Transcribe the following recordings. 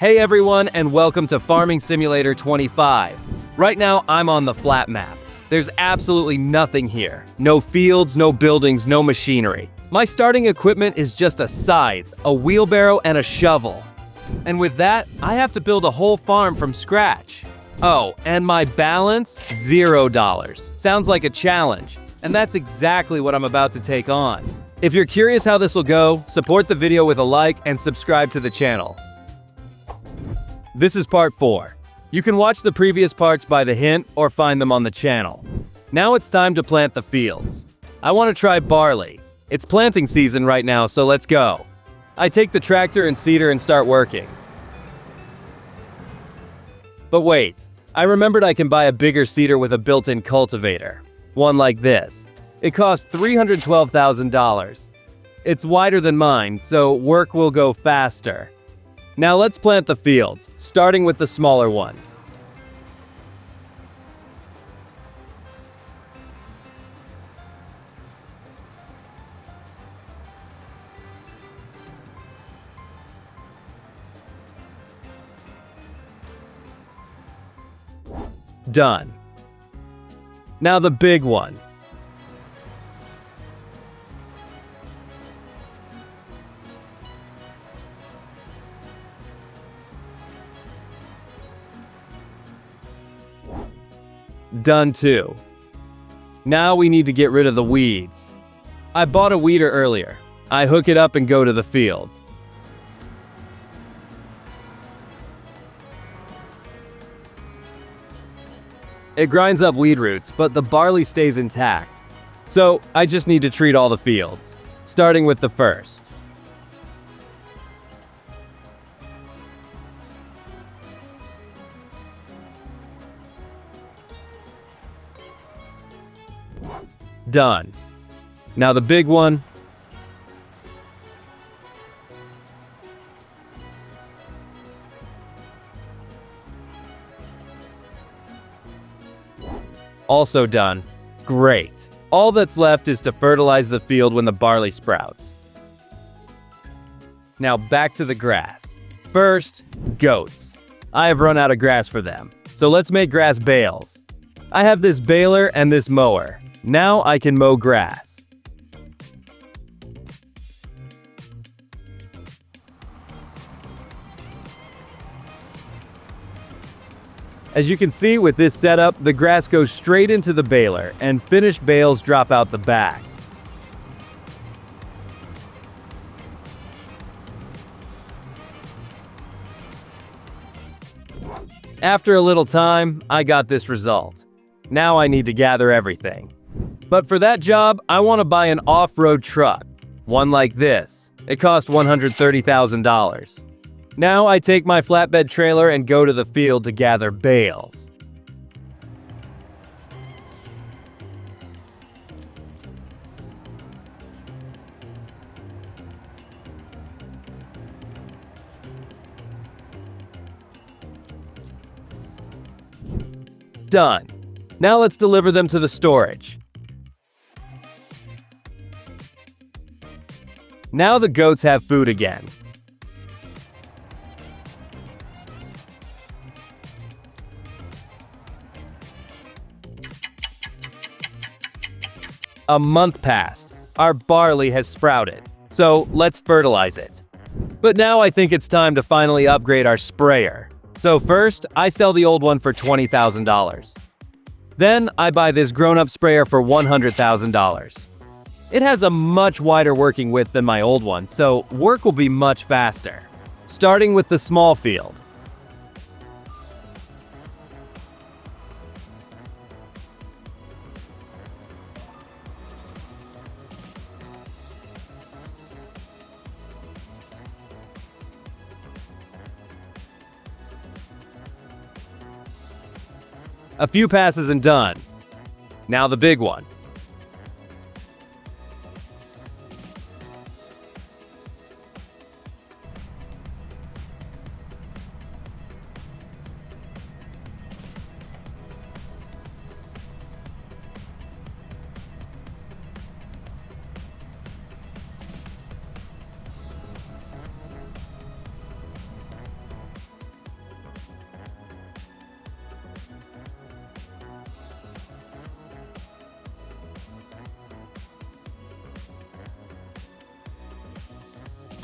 Hey everyone, and welcome to Farming Simulator 25. Right now, I'm on the flat map. There's absolutely nothing here. No fields, no buildings, no machinery. My starting equipment is just a scythe, a wheelbarrow, and a shovel. And with that, I have to build a whole farm from scratch. Oh, and my balance? $0. Sounds like a challenge. And that's exactly what I'm about to take on. If you're curious how this will go, support the video with a like and subscribe to the channel. This is part 4. You can watch the previous parts by the hint or find them on the channel. Now it's time to plant the fields. I want to try barley. It's planting season right now, so let's go. I take the tractor and seeder and start working. But wait, I remembered I can buy a bigger seeder with a built-in cultivator. One like this. It costs $312,000. It's wider than mine, so work will go faster. Now let's plant the fields, starting with the smaller one. Done. Now the big one. Done too. Now we need to get rid of the weeds. I bought a weeder earlier. I hook it up and go to the field. It grinds up weed roots, but the barley stays intact. So I just need to treat all the fields, starting with the first. Done. Now the big one. Also done. Great. All that's left is to fertilize the field when the barley sprouts. Now back to the grass. First, goats. I have run out of grass for them, so let's make grass bales. I have this baler and this mower. Now I can mow grass. As you can see with this setup, the grass goes straight into the baler and finished bales drop out the back. After a little time, I got this result. Now I need to gather everything. But for that job, I want to buy an off-road truck. One like this. It cost $130,000. Now I take my flatbed trailer and go to the field to gather bales. Done. Now let's deliver them to the storage. Now the goats have food again. A month passed. Our barley has sprouted, so let's fertilize it. But now I think it's time to finally upgrade our sprayer. So first, I sell the old one for $20,000. Then I buy this grown-up sprayer for $100,000. It has a much wider working width than my old one, so work will be much faster. Starting with the small field. A few passes and done. Now the big one.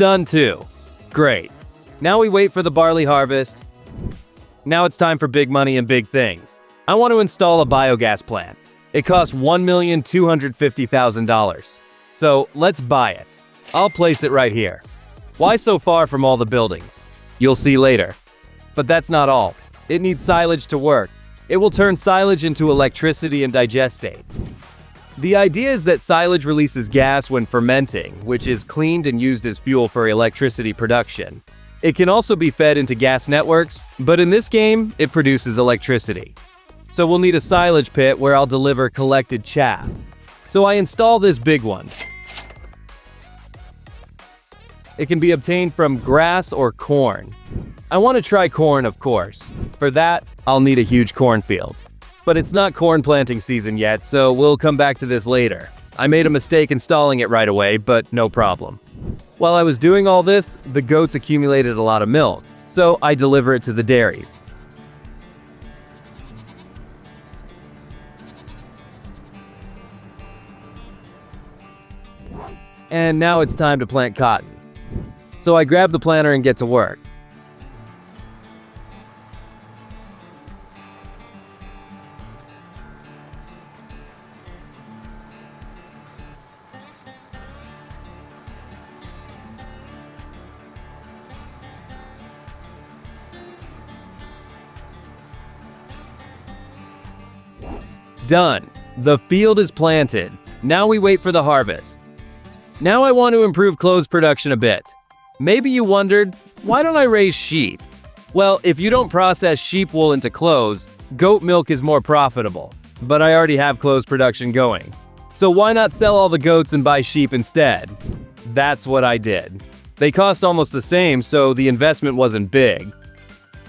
done too. Great. Now we wait for the barley harvest. Now it's time for big money and big things. I want to install a biogas plant. It costs $1,250,000. So let's buy it. I'll place it right here. Why so far from all the buildings? You'll see later. But that's not all. It needs silage to work. It will turn silage into electricity and digestate. The idea is that silage releases gas when fermenting, which is cleaned and used as fuel for electricity production. It can also be fed into gas networks, but in this game, it produces electricity. So we'll need a silage pit where I'll deliver collected chaff. So I install this big one. It can be obtained from grass or corn. I want to try corn, of course. For that, I'll need a huge cornfield. But it's not corn planting season yet, so we'll come back to this later. I made a mistake installing it right away, but no problem. While I was doing all this, the goats accumulated a lot of milk, so I deliver it to the dairies. And now it's time to plant cotton. So I grab the planter and get to work. Done. The field is planted. Now we wait for the harvest. Now I want to improve clothes production a bit. Maybe you wondered, why don't I raise sheep? Well, if you don't process sheep wool into clothes, goat milk is more profitable. But I already have clothes production going. So why not sell all the goats and buy sheep instead? That's what I did. They cost almost the same, so the investment wasn't big.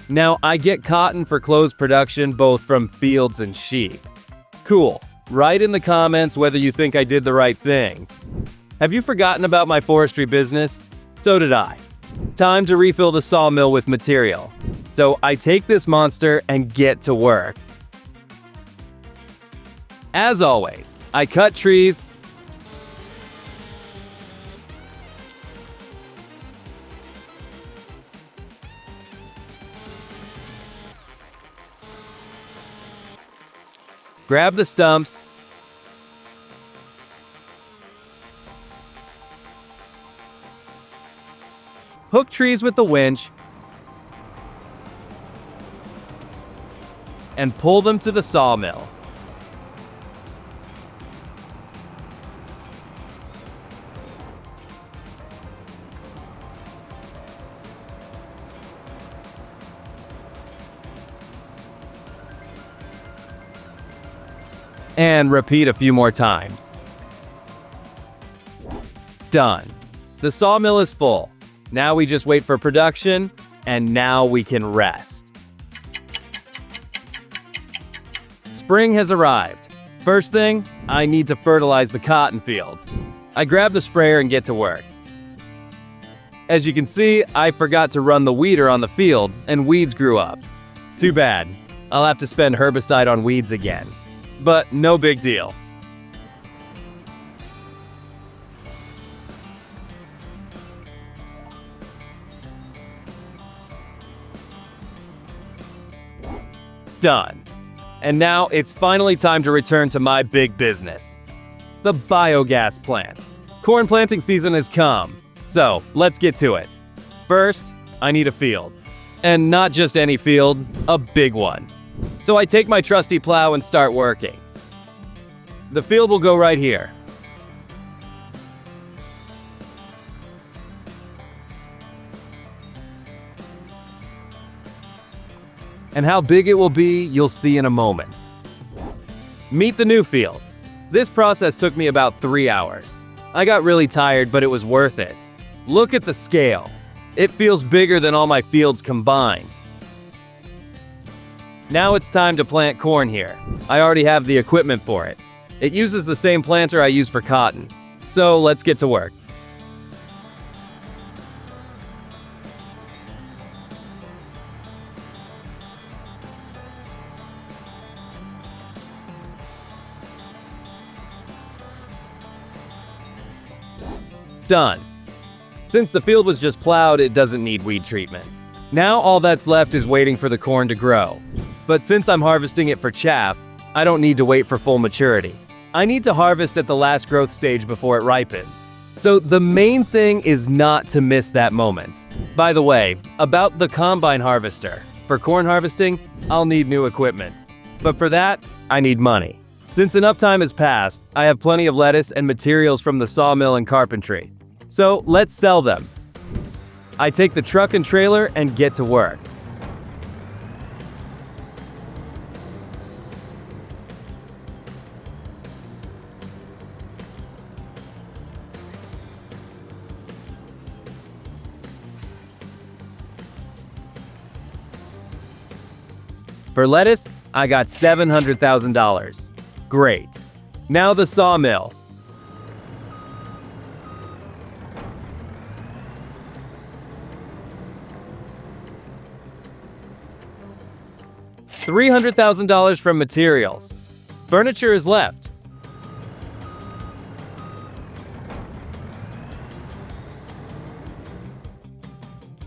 Now I get cotton for clothes production both from fields and sheep. Cool. Write in the comments whether you think I did the right thing. Have you forgotten about my forestry business? So did I. Time to refill the sawmill with material. So I take this monster and get to work. As always, I cut trees, grab the stumps, hook trees with the winch, and pull them to the sawmill. And repeat a few more times. Done. The sawmill is full. Now we just wait for production, and now we can rest. Spring has arrived. First thing, I need to fertilize the cotton field. I grab the sprayer and get to work. As you can see, I forgot to run the weeder on the field, and weeds grew up. Too bad. I'll have to spend herbicide on weeds again. But no big deal. Done. And now it's finally time to return to my big business. The biogas plant. Corn planting season has come. So let's get to it. First, I need a field. And not just any field, a big one. So I take my trusty plow and start working. The field will go right here. And how big it will be, you'll see in a moment. Meet the new field. This process took me about 3 hours. I got really tired, but it was worth it. Look at the scale. It feels bigger than all my fields combined. Now it's time to plant corn here. I already have the equipment for it. It uses the same planter I use for cotton. So let's get to work. Done. Since the field was just plowed, it doesn't need weed treatment. Now all that's left is waiting for the corn to grow. But since I'm harvesting it for chaff, I don't need to wait for full maturity. I need to harvest at the last growth stage before it ripens. So the main thing is not to miss that moment. By the way, about the combine harvester. For corn harvesting, I'll need new equipment. But for that, I need money. Since enough time has passed, I have plenty of lettuce and materials from the sawmill and carpentry. So let's sell them. I take the truck and trailer and get to work. For lettuce, I got $700,000. Great. Now the sawmill. $300,000 from materials. Furniture is left.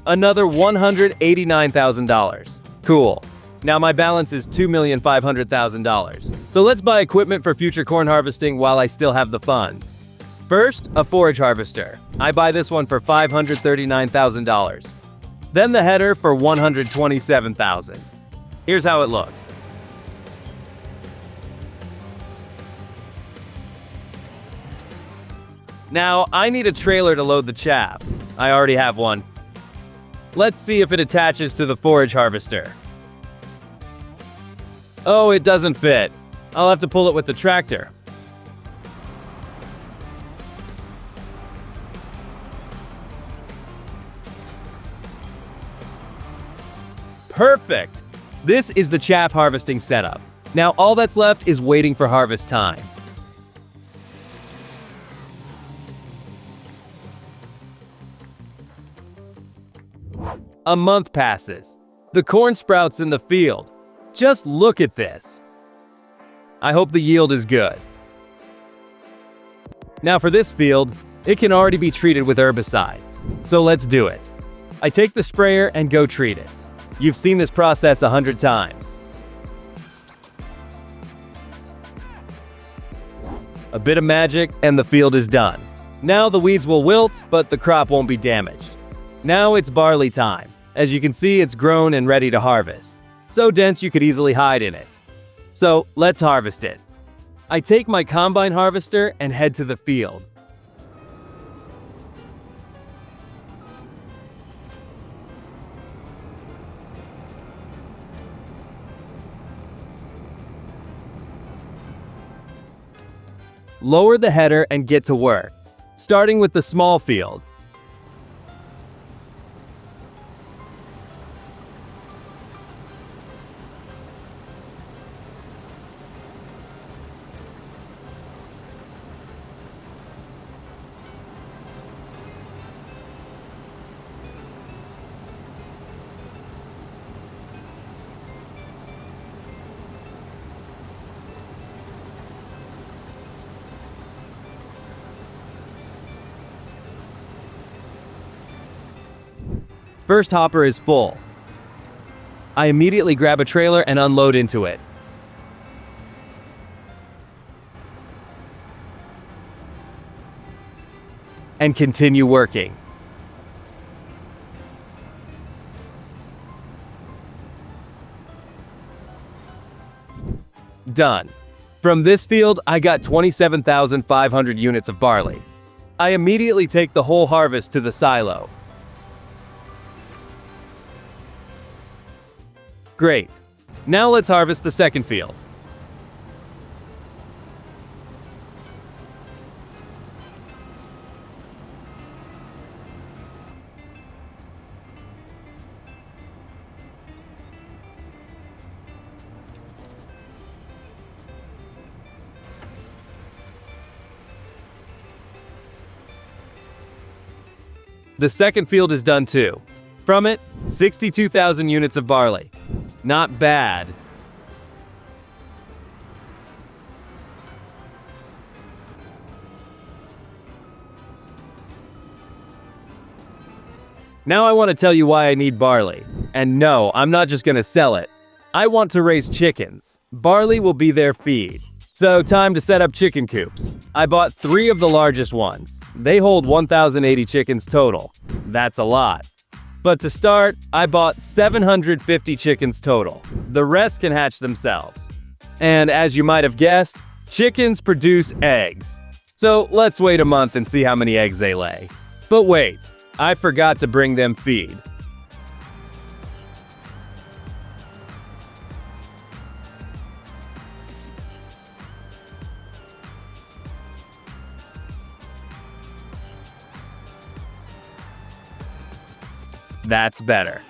Another $189,000. Cool. Now my balance is $2,500,000. So let's buy equipment for future corn harvesting while I still have the funds. First, a forage harvester. I buy this one for $539,000. Then the header for $127,000. Here's how it looks. Now, I need a trailer to load the chaff. I already have one. Let's see if it attaches to the forage harvester. Oh, it doesn't fit. I'll have to pull it with the tractor. Perfect! This is the chaff harvesting setup. Now all that's left is waiting for harvest time. A month passes. The corn sprouts in the field. Just look at this. I hope the yield is good. Now for this field, it can already be treated with herbicide. So let's do it. I take the sprayer and go treat it. You've seen this process 100 times. A bit of magic and the field is done. Now the weeds will wilt, but the crop won't be damaged. Now it's barley time. As you can see, it's grown and ready to harvest. So dense you could easily hide in it. So let's harvest it. I take my combine harvester and head to the field. Lower the header and get to work, starting with the small field. First hopper is full. I immediately grab a trailer and unload into it. And continue working. Done. From this field, I got 27,500 units of barley. I immediately take the whole harvest to the silo. Great. Now let's harvest the second field. The second field is done too. From it, 62,000 units of barley. Not bad. Now I want to tell you why I need barley. And no, I'm not just gonna sell it. I want to raise chickens. Barley will be their feed. So time to set up chicken coops. I bought 3 of the largest ones. They hold 1,080 chickens total. That's a lot. But to start, I bought 750 chickens total. The rest can hatch themselves. And as you might have guessed, chickens produce eggs. So let's wait a month and see how many eggs they lay. But wait, I forgot to bring them feed. That's better.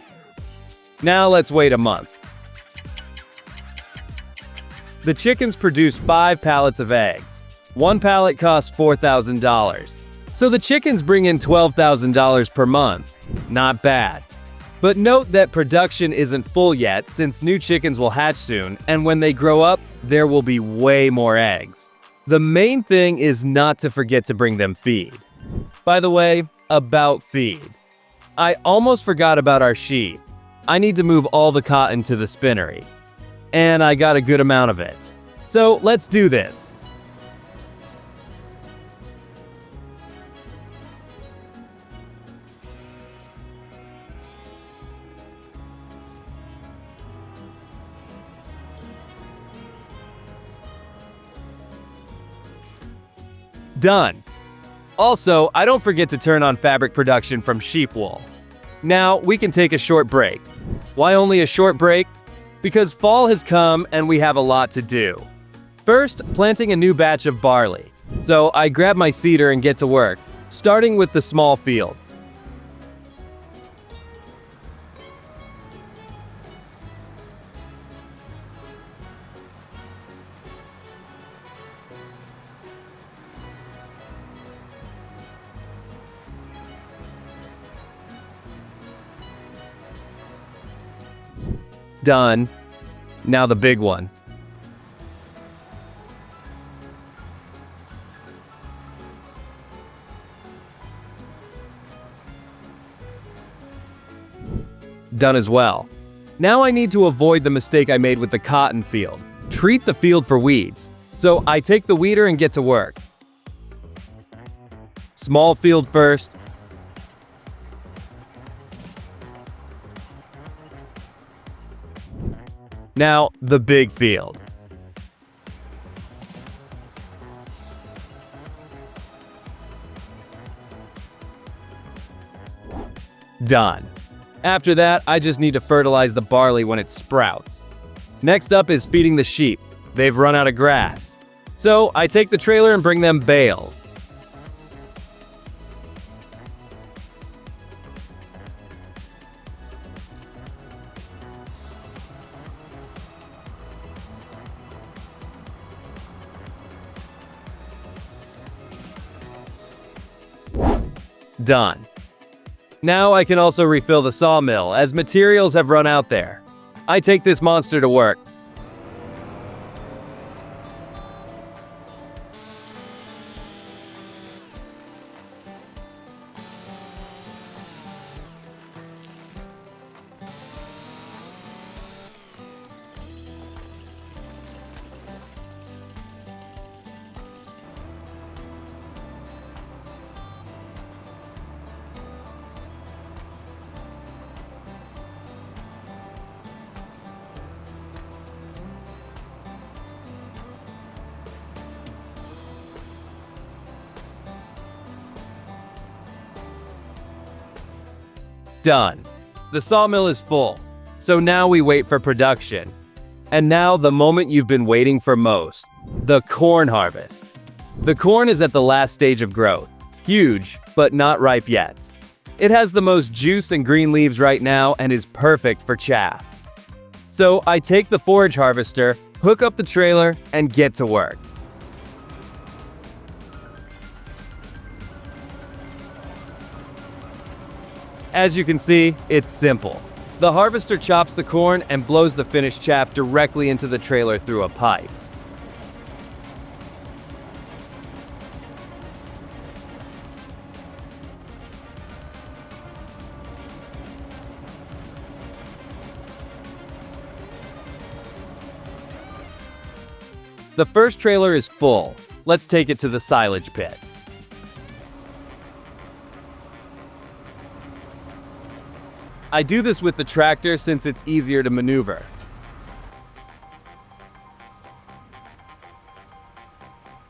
Now let's wait a month. The chickens produced 5 pallets of eggs. 1 pallet cost $4,000. So the chickens bring in $12,000 per month. Not bad. But note that production isn't full yet since new chickens will hatch soon, and when they grow up, there will be way more eggs. The main thing is not to forget to bring them feed. By the way, about feed. I almost forgot about our sheep. I need to move all the cotton to the spinnery. And I got a good amount of it. So let's do this. Done. Also, I don't forget to turn on fabric production from sheep wool. Now, we can take a short break. Why only a short break? Because fall has come and we have a lot to do. First, planting a new batch of barley. So I grab my seeder and get to work, starting with the small field. Done. Now the big one. Done as well. Now I need to avoid the mistake I made with the cotton field. Treat the field for weeds. So I take the weeder and get to work. Small field first. Now, the big field. Done. After that, I just need to fertilize the barley when it sprouts. Next up is feeding the sheep. They've run out of grass. So, I take the trailer and bring them bales. Done. Now I can also refill the sawmill, as materials have run out there. I take this monster to work. Done. The sawmill is full. So now we wait for production. And now the moment you've been waiting for most. The corn harvest. The corn is at the last stage of growth. Huge, but not ripe yet. It has the most juice and green leaves right now and is perfect for chaff. So I take the forage harvester, hook up the trailer, and get to work. As you can see, it's simple. The harvester chops the corn and blows the finished chaff directly into the trailer through a pipe. The first trailer is full. Let's take it to the silage pit. I do this with the tractor since it's easier to maneuver.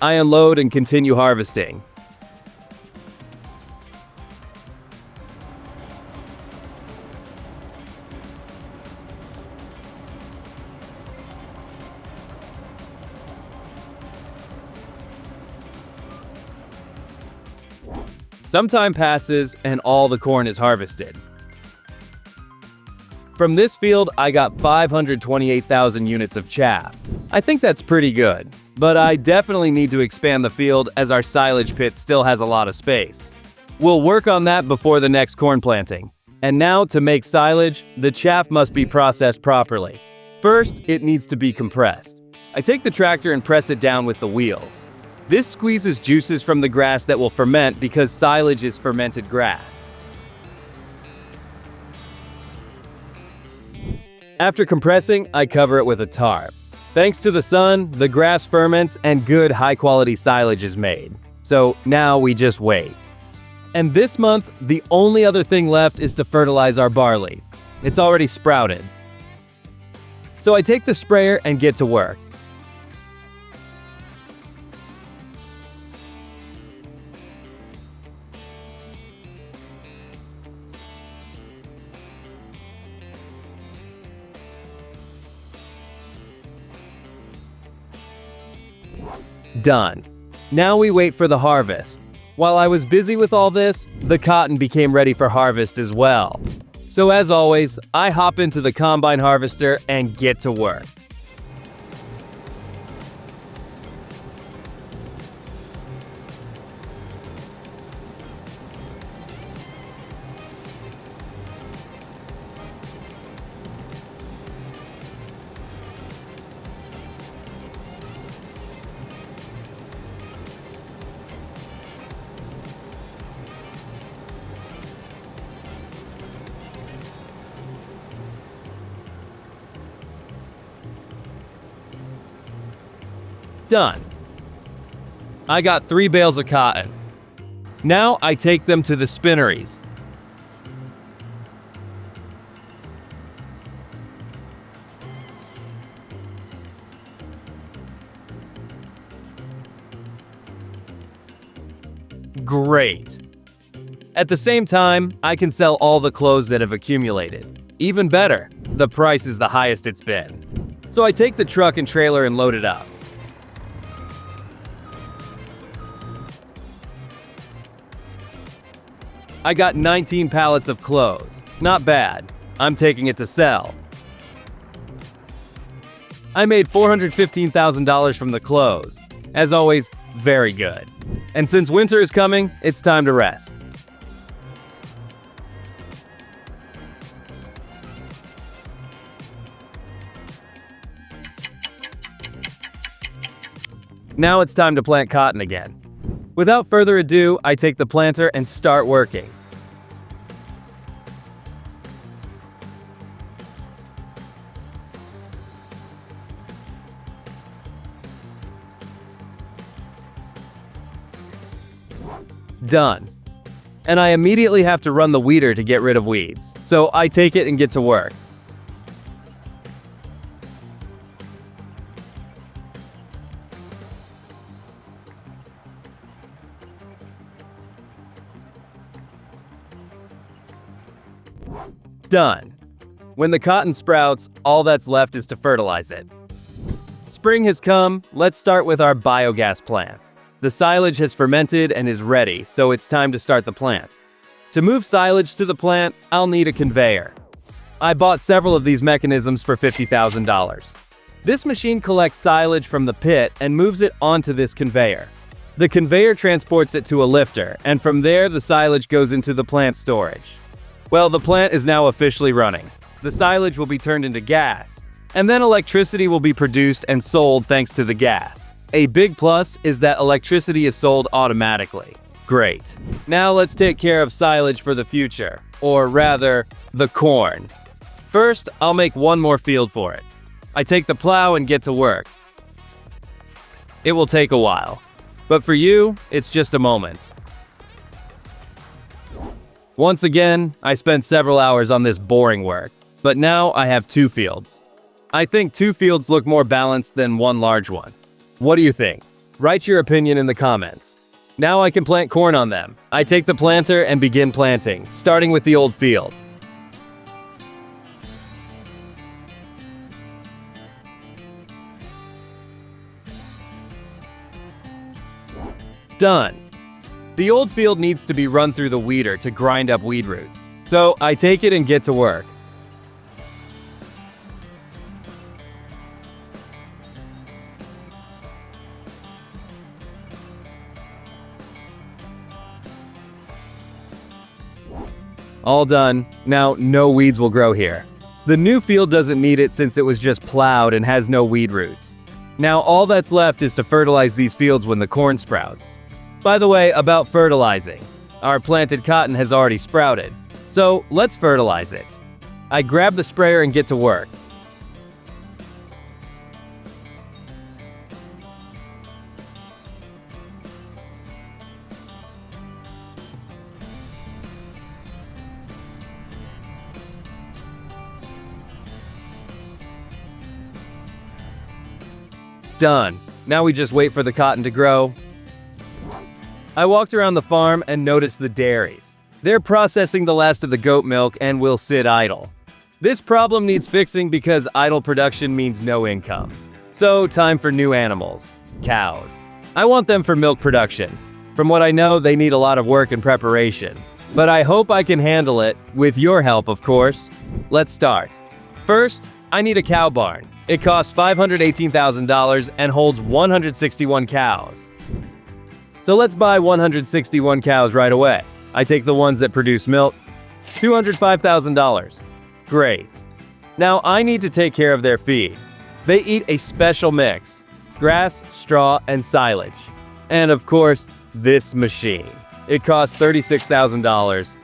I unload and continue harvesting. Some time passes and all the corn is harvested. From this field, I got 528,000 units of chaff. I think that's pretty good, but I definitely need to expand the field as our silage pit still has a lot of space. We'll work on that before the next corn planting. And now, to make silage, the chaff must be processed properly. First, it needs to be compressed. I take the tractor and press it down with the wheels. This squeezes juices from the grass that will ferment because silage is fermented grass. After compressing, I cover it with a tarp. Thanks to the sun, the grass ferments and good high-quality silage is made. So now we just wait. And this month, the only other thing left is to fertilize our barley. It's already sprouted. So I take the sprayer and get to work. Done. Now we wait for the harvest. While I was busy with all this, the cotton became ready for harvest as well. So as always, I hop into the combine harvester and get to work. Done. I got 3 bales of cotton. Now I take them to the spinneries. Great. At the same time, I can sell all the clothes that have accumulated. Even better, the price is the highest it's been. So I take the truck and trailer and load it up. I got 19 pallets of clothes. Not bad. I'm taking it to sell. I made $415,000 from the clothes. As always, very good. And since winter is coming, it's time to rest. Now it's time to plant cotton again. Without further ado, I take the planter and start working. Done. And I immediately have to run the weeder to get rid of weeds. So I take it and get to work. Done. When the cotton sprouts, all that's left is to fertilize it. Spring has come, let's start with our biogas plant. The silage has fermented and is ready, so it's time to start the plant. To move silage to the plant, I'll need a conveyor. I bought several of these mechanisms for $50,000. This machine collects silage from the pit and moves it onto this conveyor. The conveyor transports it to a lifter, and from there the silage goes into the plant storage. Well, the plant is now officially running. The silage will be turned into gas, and then electricity will be produced and sold thanks to the gas. A big plus is that electricity is sold automatically. Great. Now let's take care of silage for the future, or rather, the corn. First, I'll make one more field for it. I take the plow and get to work. It will take a while. But for you, it's just a moment. Once again, I spent several hours on this boring work, but now I have 2 fields. I think 2 fields look more balanced than one large one. What do you think? Write your opinion in the comments. Now I can plant corn on them. I take the planter and begin planting, starting with the old field. Done. The old field needs to be run through the weeder to grind up weed roots. So I take it and get to work. All done. Now no weeds will grow here. The new field doesn't need it since it was just plowed and has no weed roots. Now all that's left is to fertilize these fields when the corn sprouts. By the way, about fertilizing. Our planted cotton has already sprouted, so let's fertilize it. I grab the sprayer and get to work. Done. Now we just wait for the cotton to grow. I walked around the farm and noticed the dairies. They're processing the last of the goat milk and will sit idle. This problem needs fixing because idle production means no income. So time for new animals, cows. I want them for milk production. From what I know, they need a lot of work and preparation. But I hope I can handle it, with your help of course. Let's start. First, I need a cow barn. It costs $518,000 and holds 161 cows. So let's buy 161 cows right away. I take the ones that produce milk. $205,000. Great. Now I need to take care of their feed. They eat a special mix: grass, straw, and silage. And of course, this machine. It costs $36,000.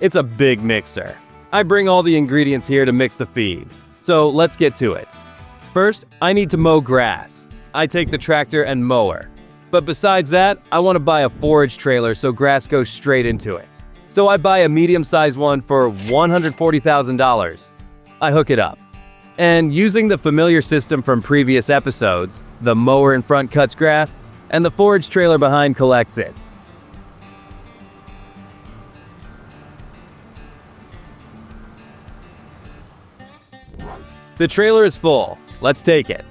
It's a big mixer. I bring all the ingredients here to mix the feed. So let's get to it. First, I need to mow grass. I take the tractor and mower. But besides that, I want to buy a forage trailer so grass goes straight into it. So I buy a medium-sized one for $140,000. I hook it up. And using the familiar system from previous episodes, the mower in front cuts grass, and the forage trailer behind collects it. The trailer is full. Let's take it.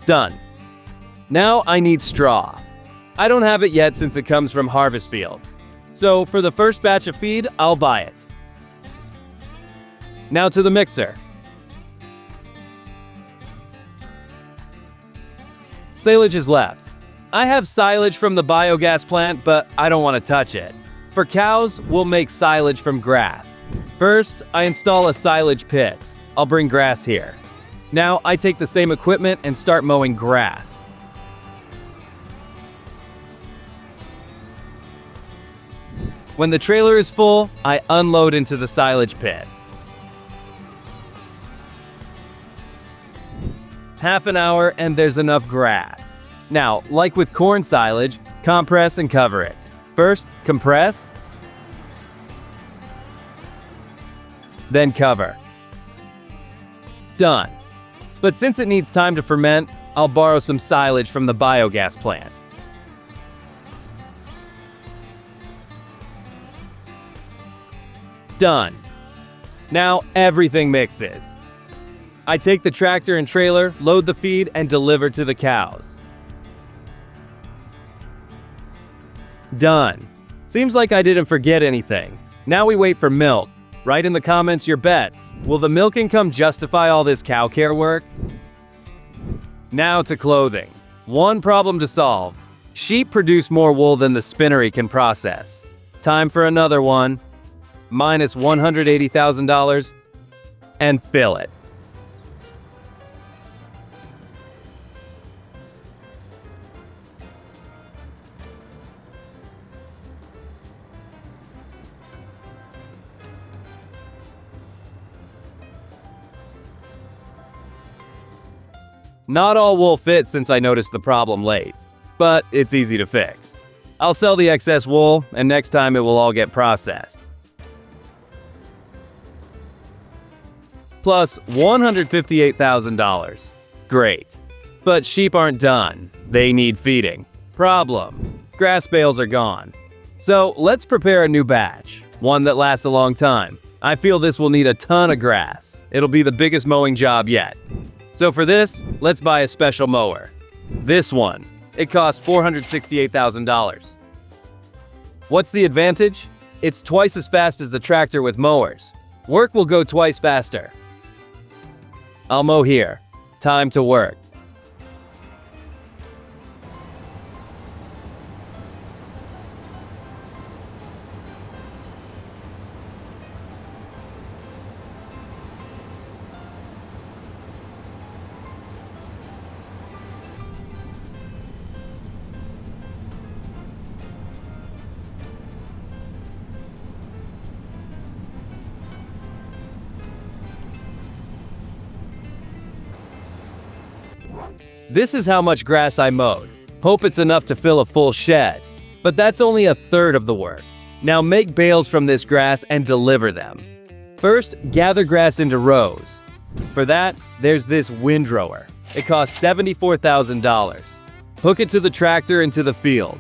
Done. Now I need straw. I don't have it yet since it comes from harvest fields. So for the first batch of feed, I'll buy it. Now to the mixer. Silage is left. I have silage from the biogas plant, but I don't want to touch it. For cows, we'll make silage from grass. First, I install a silage pit. I'll bring grass here. Now I take the same equipment and start mowing grass. When the trailer is full, I unload into the silage pit. Half an hour and there's enough grass. Now, like with corn silage, compress and cover it. First, compress, then cover. Done. But since it needs time to ferment, I'll borrow some silage from the biogas plant. Done. Now everything mixes. I take the tractor and trailer, load the feed, and deliver to the cows. Done. Seems like I didn't forget anything. Now we wait for milk. Write in the comments your bets. Will the milk income justify all this cow care work? Now to clothing. One problem to solve. Sheep produce more wool than the spinnery can process. Time for another one. Minus $180,000. And fill it. Not all wool fits since I noticed the problem late, but it's easy to fix. I'll sell the excess wool, and next time it will all get processed. Plus $158,000. Great. But sheep aren't done. They need feeding. Problem: grass bales are gone. So let's prepare a new batch, one that lasts a long time. I feel this will need a ton of grass. It'll be the biggest mowing job yet. So for this, let's buy a special mower. This one. It costs $468,000. What's the advantage? It's twice as fast as the tractor with mowers. Work will go twice faster. I'll mow here. Time to work. This is how much grass I mowed. Hope it's enough to fill a full shed. But that's only a third of the work. Now make bales from this grass and deliver them. First, gather grass into rows. For that, there's this windrower. It costs $74,000. Hook it to the tractor into the field.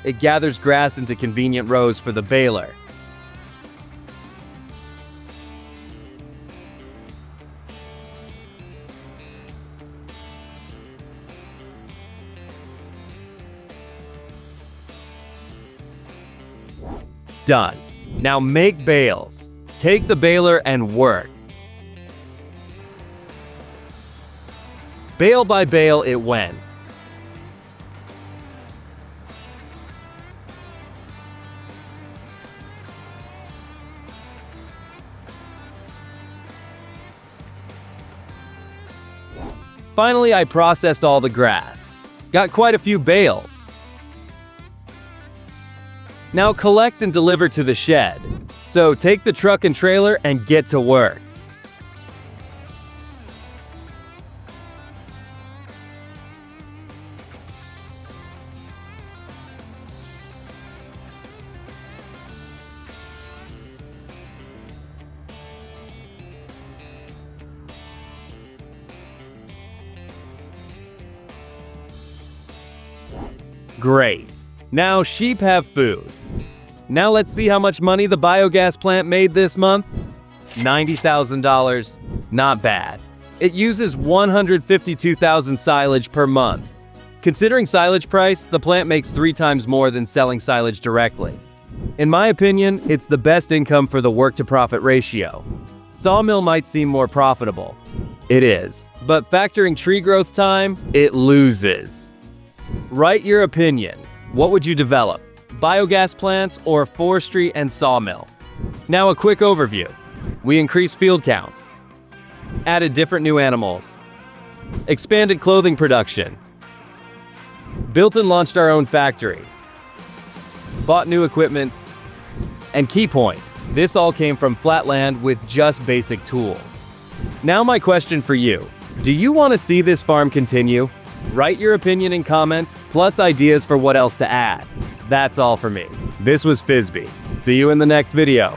It gathers grass into convenient rows for the baler. Done. Now make bales. Take the baler and work. Bale by bale it went. Finally, I processed all the grass. Got quite a few bales. Now collect and deliver to the shed. So take the truck and trailer and get to work. Great. Now sheep have food. Now let's see how much money the biogas plant made this month. $90,000. Not bad. It uses 152,000 silage per month. Considering silage price, the plant makes 3 times more than selling silage directly. In my opinion, it's the best income for the work-to-profit ratio. Sawmill might seem more profitable. It is. But factoring tree growth time, it loses. Write your opinion. What would you develop? Biogas plants or forestry and sawmill? Now a quick overview. We increased field count. Added different new animals. Expanded clothing production. Built and launched our own factory. Bought new equipment. And key point, this all came from flat land with just basic tools. Now my question for you. Do you want to see this farm continue? Write your opinion in comments, plus ideas for what else to add. That's all for me. This was Fizbee. See you in the next video.